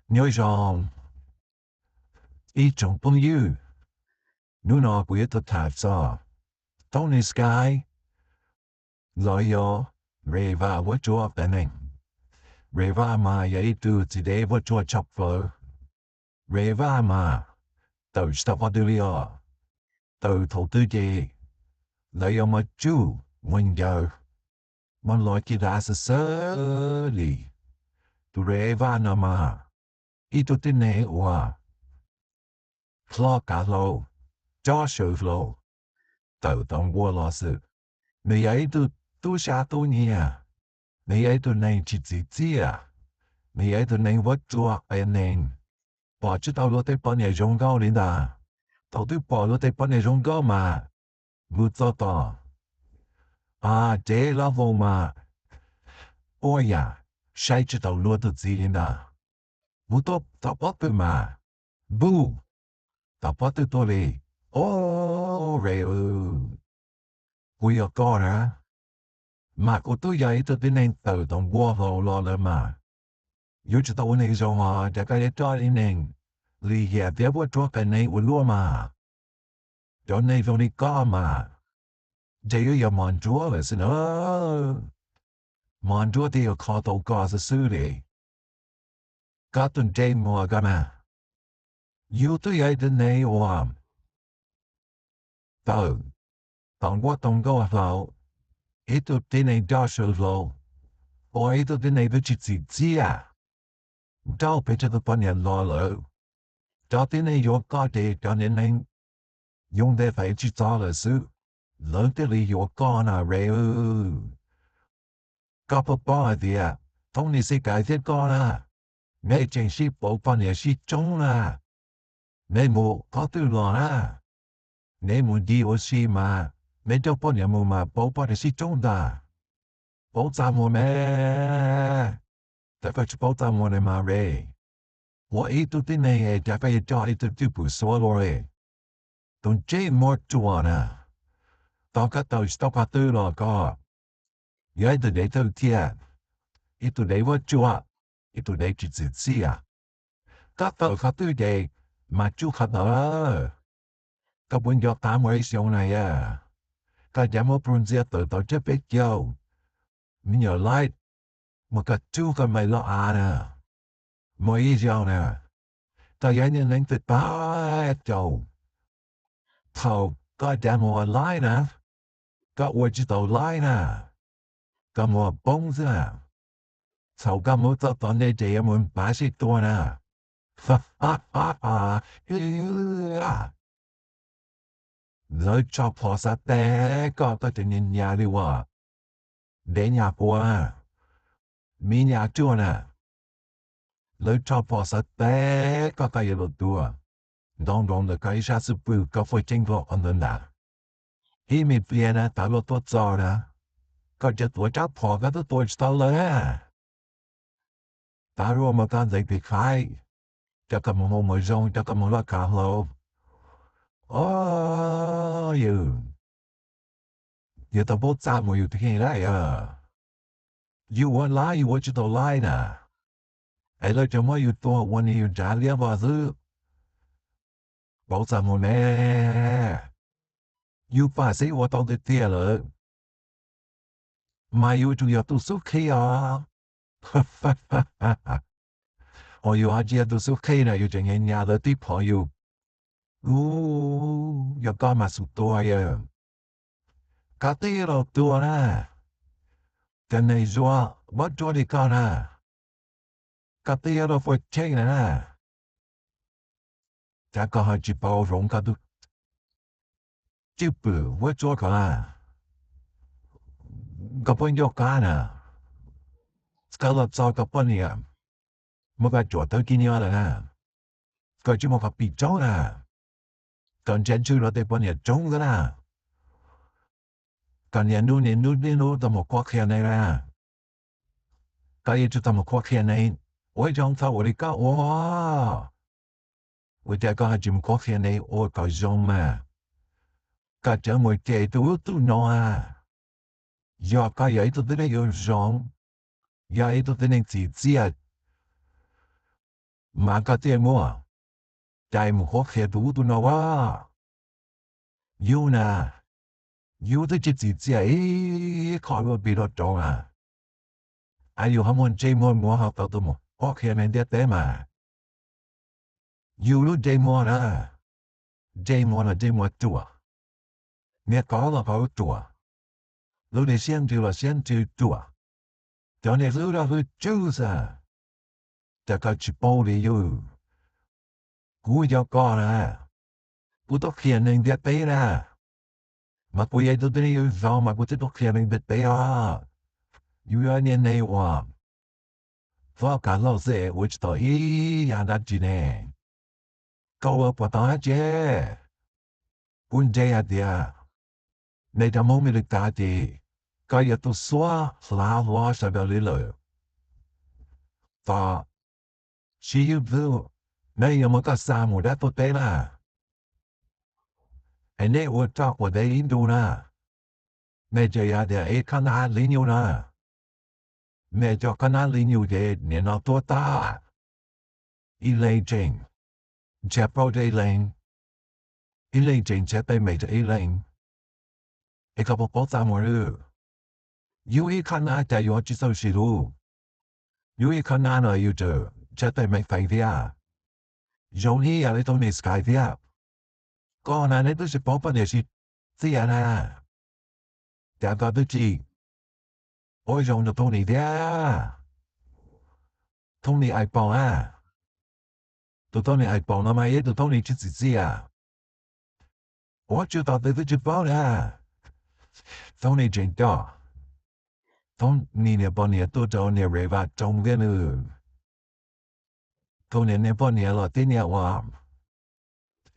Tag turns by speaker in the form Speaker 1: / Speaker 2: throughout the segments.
Speaker 1: nhớ rằng ý trong bông yêu nu nó quý tôi thật sao Tony Sky lời yo reva what you up and reva mà vậy tu today what you chop for reva mà tàu stop ở đây tàu thầu tư gì lời yo mà chú mình giờ mình nói kia đã sơ đi tu reva nó mà ý tôi tin này wa Clark cả lâu Joshua lâu tàu tông qua lo sự你喺度都下到你啊！你喺度你自己知啊！你喺度你屈咗係你，把知道我哋幫你用高你啊！到底把我哋幫你用高嘛？冇做到啊！這拉風嘛，我呀，誰知道我都知啦？冇到打不到嘛？不，打不到多哩。哦，ρε我要講啊！mà cô tôi dạy tôi tin nên từ tổng qua vào lo là mà yêu cho tôi này rồi mà đã cái đó đi nên lý giải tiếp với cho cái này của luôn mà cho nên vào đi có mà chỉ yêu mòn chúa là xin mòn chúa thì khó tàu có sự xử lý các tuần chơi mua cái mà yêu tôi dạy tin này hòa tao tổng qua tổng có vào itu tin này đó sự vào or itu tin này bị chỉ chia đâu biết cho tôi bao nhiêu lo lỡ đó tin này yêu có thể cho nên anh dùng để phải chỉ cho là sự lớn tới lý do con à rêu có bộ bao thì à thông ni sẽ cải thiện con à ngay trên ship bộ bao nhiêu ship trống à ngay một có tự lo à ngay một đi ở ship mà ngay đâu bao nhiêu mà bộ bao nhiêu ship trống da bộ ra một mẹ tại phải bộ ra một mà rê我一度的那大概叫一度就不说了嘞，don这么做呢？大家都是大家对了个，有一度你都听，一度你我做，一度你就自己啊，các tàu khác tư đề mà chú khát đó, các bạn do tám mươi số này à, các giảm ở Brazil từ tổ chức biết nhau, mình nhớ lại, một cái chú cái mày lo à nè, mỗi ý nhau nè, ta giải nhân lãnh tuyệt ba châu, thầu các giảm ở lại nè, các vợ chỉ tàu lại nè, các mua bông ra, thầu các mua tàu tàu này để muốn bán xịt tua nè, ha ha ha ha, rồi cho phó sát tế có tới tình nhân nhà đi qua, để nhà qua, mi nhà chua nè, rồi cho phó sát tế có cái gì tua, đông đông là cái sát sự bự có phải chính phủ ổn định nè, hi mi phía nè ta lo tốt giỏi nè, có chết tuổi chắc phó cái tuổi tao lên, ta rồi mà ta dạy bị khai, cho cái một mới rong cho cái một là cả lâu, you. You ta bố cha mà you thế này à. You want lie, you want you to lie nè. Ai lời cho mọi you to when you trả liếc vào thứ. Bố cha mà nè. You phải say what all the tia lợ. Mà you chủ yếu tu sức khi à. Or you har chia tu sức khi nè, you chẳng nghe nhà lợ tiếp họ you. You có mà sụt tuổi à. Cả tia lợ tuổi nè. Cái này doa, bắt cho đi con à. Cả tia lợ phải chơi nè. Chả có hai chỉ bao rộng cả tu. Chứ bự, với cho cả là. Cả bọn nhau cả nè. Cả lập sao cả bọn nè. Một cái chỗ tới kia nhau nè. Cả chứ một cái bị cháu nè. Còn chân chú nó tới bọn nè trống đó nè. Còn nhìn nu tao một quá khe này nè. Cả ý chú tao một quá khe này. Ôi trong tao ôi đi cả ôi. Ôi chả có hai chỉ một quá khe này. Ôi cả dòng mà. Cả chở một trẻ tu nó à. Do cái ấy tôi tới đây yêu dòng. Do ấy tôi tới đây chỉ Mà có tiền mua. Đại một khó khăn đủ tu nào à. Yêu nè. Yêu tới chết gì ấy. Khỏi có bị đọt trông à. Ai yêu hâm chơi mua học tao tụi mù. Khó khăn nên đẹp tế mà. Yêu lúc chơi mua nè. Chơi mua là chơi mua chùa. Nè có là có chùa. Lúc này xem chùa. Cho nên lúc đó hư chú sa. Ta có chụp bố đi yêu. Cú cho con à. Cú tốt khiển nên đẹp tế nè. Mà cú ấy tôi đi yêu gió mà cú tốt khiển nên đẹp tế à. Yêu anh nên này hòa. Và cả lâu dễ which tỏ ý à đã chỉ nè. Câu ở bà ta chế. Quân dây à đìa. Này đã mong mình được ta đi. Cái yếu tố xóa là hóa sa bèo lý lợi. Và chỉ yêu vô. Này yếu mà có xa mù đã tốt tế là. Anh ấy ủa talk của đây in đu na. Này dây à đìa ấy khăn hạ lý nhiêu na. Này cho khăn hạ lý nhiêu đê nên nó tốt ta. Ý lê trình. Chẹp bầu đê lên. Ý lê trình chẹp bê mê cho ý lên. Ý có bộ ta mùa rư. Yêu ý khăn hạ đà yếu chỉ sâu xì rù. Yêu ý khăn hạ nà yêu chờ. Chẹp bê mê phải thịa. Dông ý à lê tông nê sky thịa. Còn anh ấy tôi sẽ bỏ bà nè xịt. Thịa nà. Đã có tôi chỉ. Ôi dông nó tông nê thịa. Tông nê ai bỏ à. Tôi tông nê ai bỏ nó mà ấy tôi tông nê chứ gì gì à. Ủa chưa tao tôi chứ bỏ à. Tông nê chênh đó. Tông nê bỏ nè tôi cho nè rê vạt trong cái nữ. Tông nê bỏ nè lọ tên nè hoàm.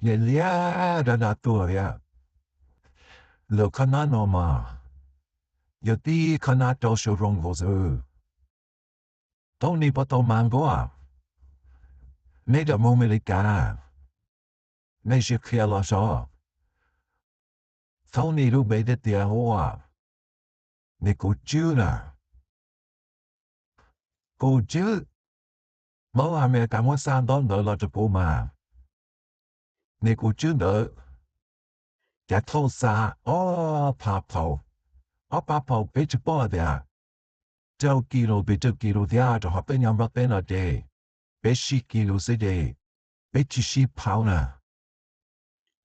Speaker 1: Nè lìa ra đà tùa ya. Lỡ khăn nà nò mà. Yo tí khăn nà trò sổ rong vô dư. Tông nê bỏ tông mang vô à. Nê đã mô mê lì cả. Nê xịt khía lọ sọ. Tông nê rú bê đế tìa hô à. Nê cô chú nà. Cô chú. Mẫu à mẹ cảm ơn sang đón đỡ là cho bố mà. Nê cô chú đỡ. Chả thô xa. Ô bà phao bê chú bó đà. Châu kilo bê châu kilo đà cho họ bên nhằm bạc bên ở đây. Bê xí kilo xí đây. Bê chú xí phao nà.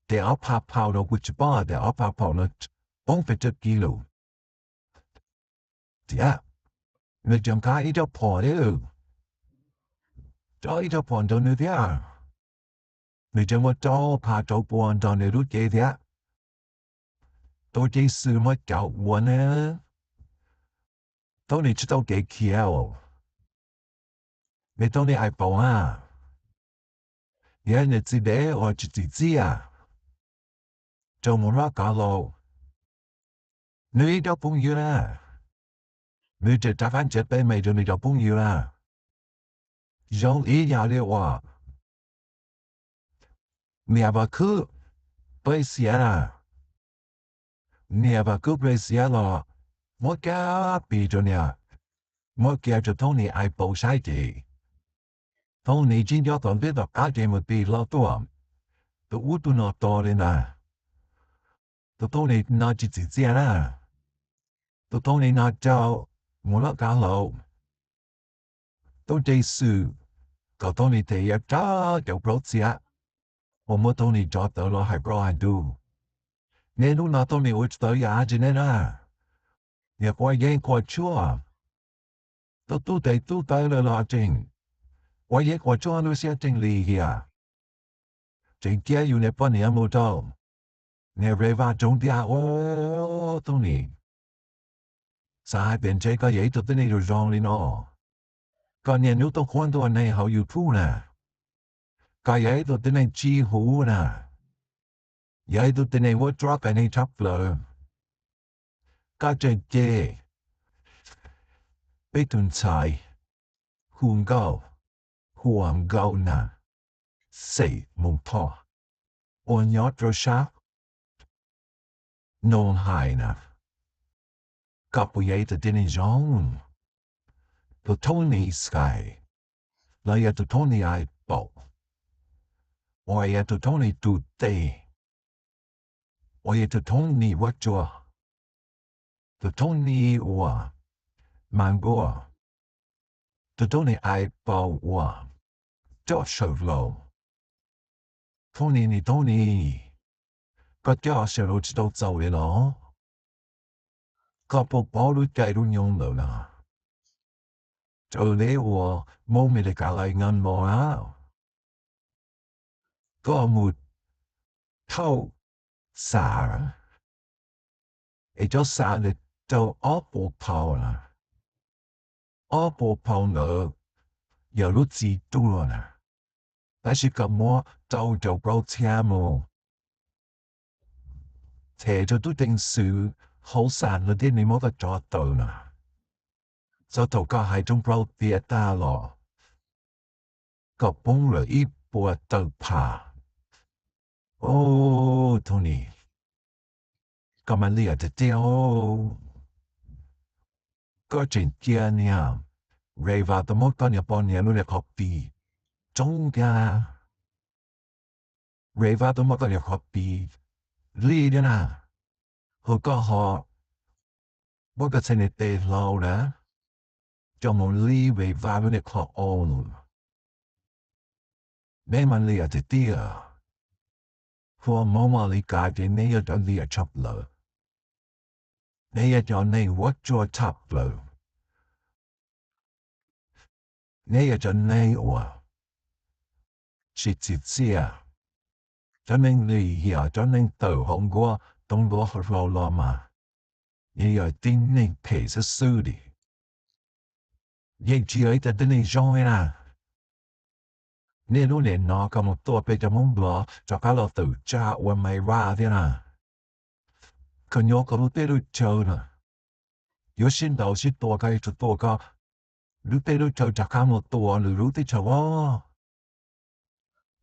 Speaker 1: Để ở phao nó quý chú bó đà ở phao nó. Bông phê châu kilo. Dạ. Người chồng khá ít đâu phò đấy ư. Cho ít đâu phò đâu nữa đà. Người chồng cho phá châu bó đâu nữa rút chế đà. Tôi chỉ sư mà cháu muốn nè. Tôi này chứ đâu kể khéo. Người tôi này ai bảo à. Nhớ này chỉ để ở chỉ à. Cho muốn ra cả lô. Người đâu bông yêu nè. Người chỉ trả phán chết bên mày cho người đâu bông yêu nè. Dòng ý nhà đi hòa. Người bà cứ. Bây xìa nè. Người bà cứ bây xìa lò. Mỗi cái bị cho nè. Mỗi cái cho tôi này ai bảo sai gì. Tôi này chính do tôi biết được cả chế một bị lo tuồng. Tôi út tôi nó to lên à. Tôi này nó chỉ riêng à. Tôi này nó cho. Muốn nó cả lộ. Tôi chỉ sư. Cậu tôi này thì cho cháu bố xìa. Ồ mơ tôi này cho tớ lo hay bro hành đu. Nên lúc nào tôi này út tớ ya chứ nên à. Nhà qua yên qua chua. Tôi thấy là lo trình. Qua yên qua chua nó sẽ trình lì kìa. Trình kiaอยู่ในป้อนเนี่ยมูโต Nè rê va trông tia ô tôi nì. Sa hai bên chế có giấy tôi này rồi rong lên nó. Còn nhà nếu tôi khoan tôi này họ yêu thu nè. Cái giấy tôi này chi hú nè. Giấy tôi này vô trọ cái này chắp lờ. Cái chế chê. Bê tuần chai. Huông gạo nè. Xây mông thọ. Ôn nhọt rồi sáp. Nôn hài nè. Cặp bộ giấy tôi này rong. Tôi thôn này sky. Là ya tôi thôn này ai 我也就同你တူ地，我也就同你我做，就同你我慢过，就同你爱抱我，就受了，同你，個叫小路都走了咯，個不保路計都用了啦，就你我冇咪你搞嚟銀冇啊，個冇偷傻，亦就傻你就惡不跑啦，惡不跑了，有路知道啦。但是咁我就搞車冇，車就都定數，好散嗰啲你冇得做到啦。就頭個係種搞跌打咯，個崩了一波都怕。哦，Tony，咁啊你啊只屌，個真驚呀，Reva 都冇講日本嘢，你學啲，中㗎，Reva 都冇講日學啲，呢啲啊，佢個學，我個真係地老啦。就冇理為話俾你學 on，你問你又啲啊，我冇話你解嘅，你又就你又出嚟，你又就你我做出嚟，你又就你我，是直接啊，就你呀，就你到紅過，東過去羅羅嘛，你又定你陪着輸的，你只有一個你做啦。你รู้เนี่ยนอกำตัวไปจะมุ่งบล้อจากการเราตื่นจ้าวันไม่ราเดียนะคนโยก็รู้เตรู้เจอนะ有先導是多個就多個，รู้เตรู้เจอจากการเราตัวหรือรู้ที่เจอว่า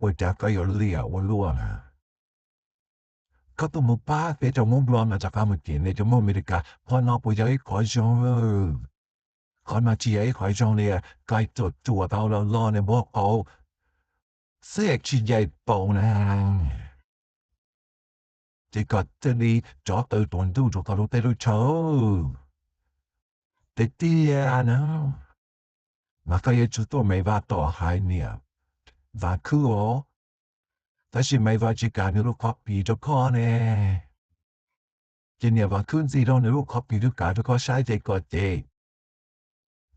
Speaker 1: ว่าจากก็有เลี้ยวว่าล้วนก็ต้องมุ่งป้าไปจะมุ่งบล้อมาจากการมุ่งกินเนี่ยจะมุ่งอเมริกาพอนอกไปจะไอ้ขอยจงขอนมาเจียไอ้ขอยจงเนี่ยไกลจุดตัวเตาเราล้อเนี่ยบอกเอาเสียชีใหญ่โปนะ chỉ có tự đi cho tự tuần tu cho có lúc tự chấu tự tia nó mà cái chú tôi mấy va tỏ hai nè và cứ ó ta chỉ mấy va chỉ cả nếu copy cho con nè chỉ nè và cứ gì đâu nếu copy được cả cho có sai thì có thể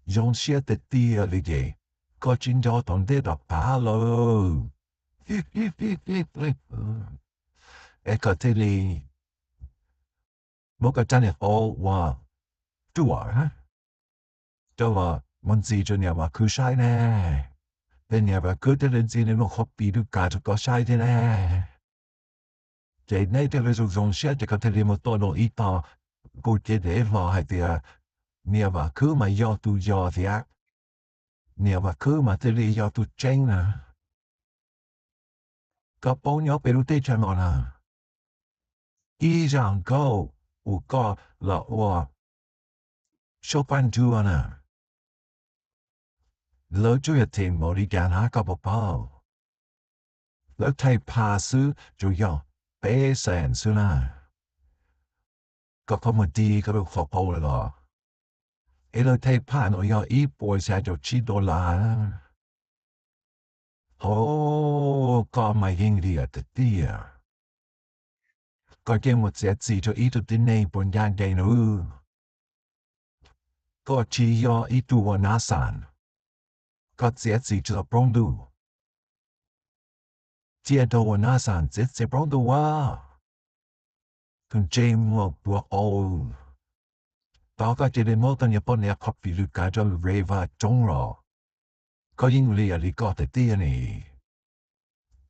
Speaker 1: dùng xe tự tia đi gì có chính cho tổng để đọc phá lô có thể đi một cái chân này ô wow đùa hả cho là mình gì cho nhà mà cứ sai nè bên nhà bà cứ tới lên gì nên nó khó bị được cả cho có sai thế nè vậy nay thì lấy dùng xe chỉ có thể đi một tổ độ ít to cô chế để vào hay thì nhà bà cứ mà do tu do thì á nhà bà cứ mà tới đi do tu tranh nè có bao nhiêu bị lúc tết cho nó nè ý rằng câu u có là u số quan chú nè lỡ chú ý tìm một đi gan há có bảo bảo lỡ thay pa sư chú yo bé sèn sư nè có một đi có được phục hồi rồi ấy lỡ thay pa nó yo ít bồi sẽ cho $10 có mà hình đi ở tí có cái một sẽ chỉ cho ít đến nay bốn gian đây nữa có chỉ yo ít tu vào nà sản có sẽ chỉ cho bông đủ chỉ đồ vào nà sản sẽ bông đủ à con chim một bữa ô đó có chỉ đến một tuần nhập bọn nhà copy được cả cho reva trống rồi có những người ở đây có thể tiền này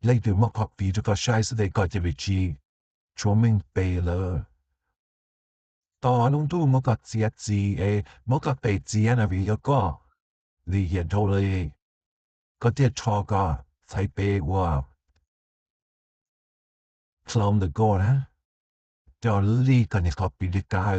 Speaker 1: lấy từ một copy cho có sai sẽ để có thể vị trí cho mình bê lỡ đó nông tu một cái gì một cái bê gì là vì có lý hiện thôiเลยcó thể cho có phải bê qua clone the god ha cho lý cái này copy được cả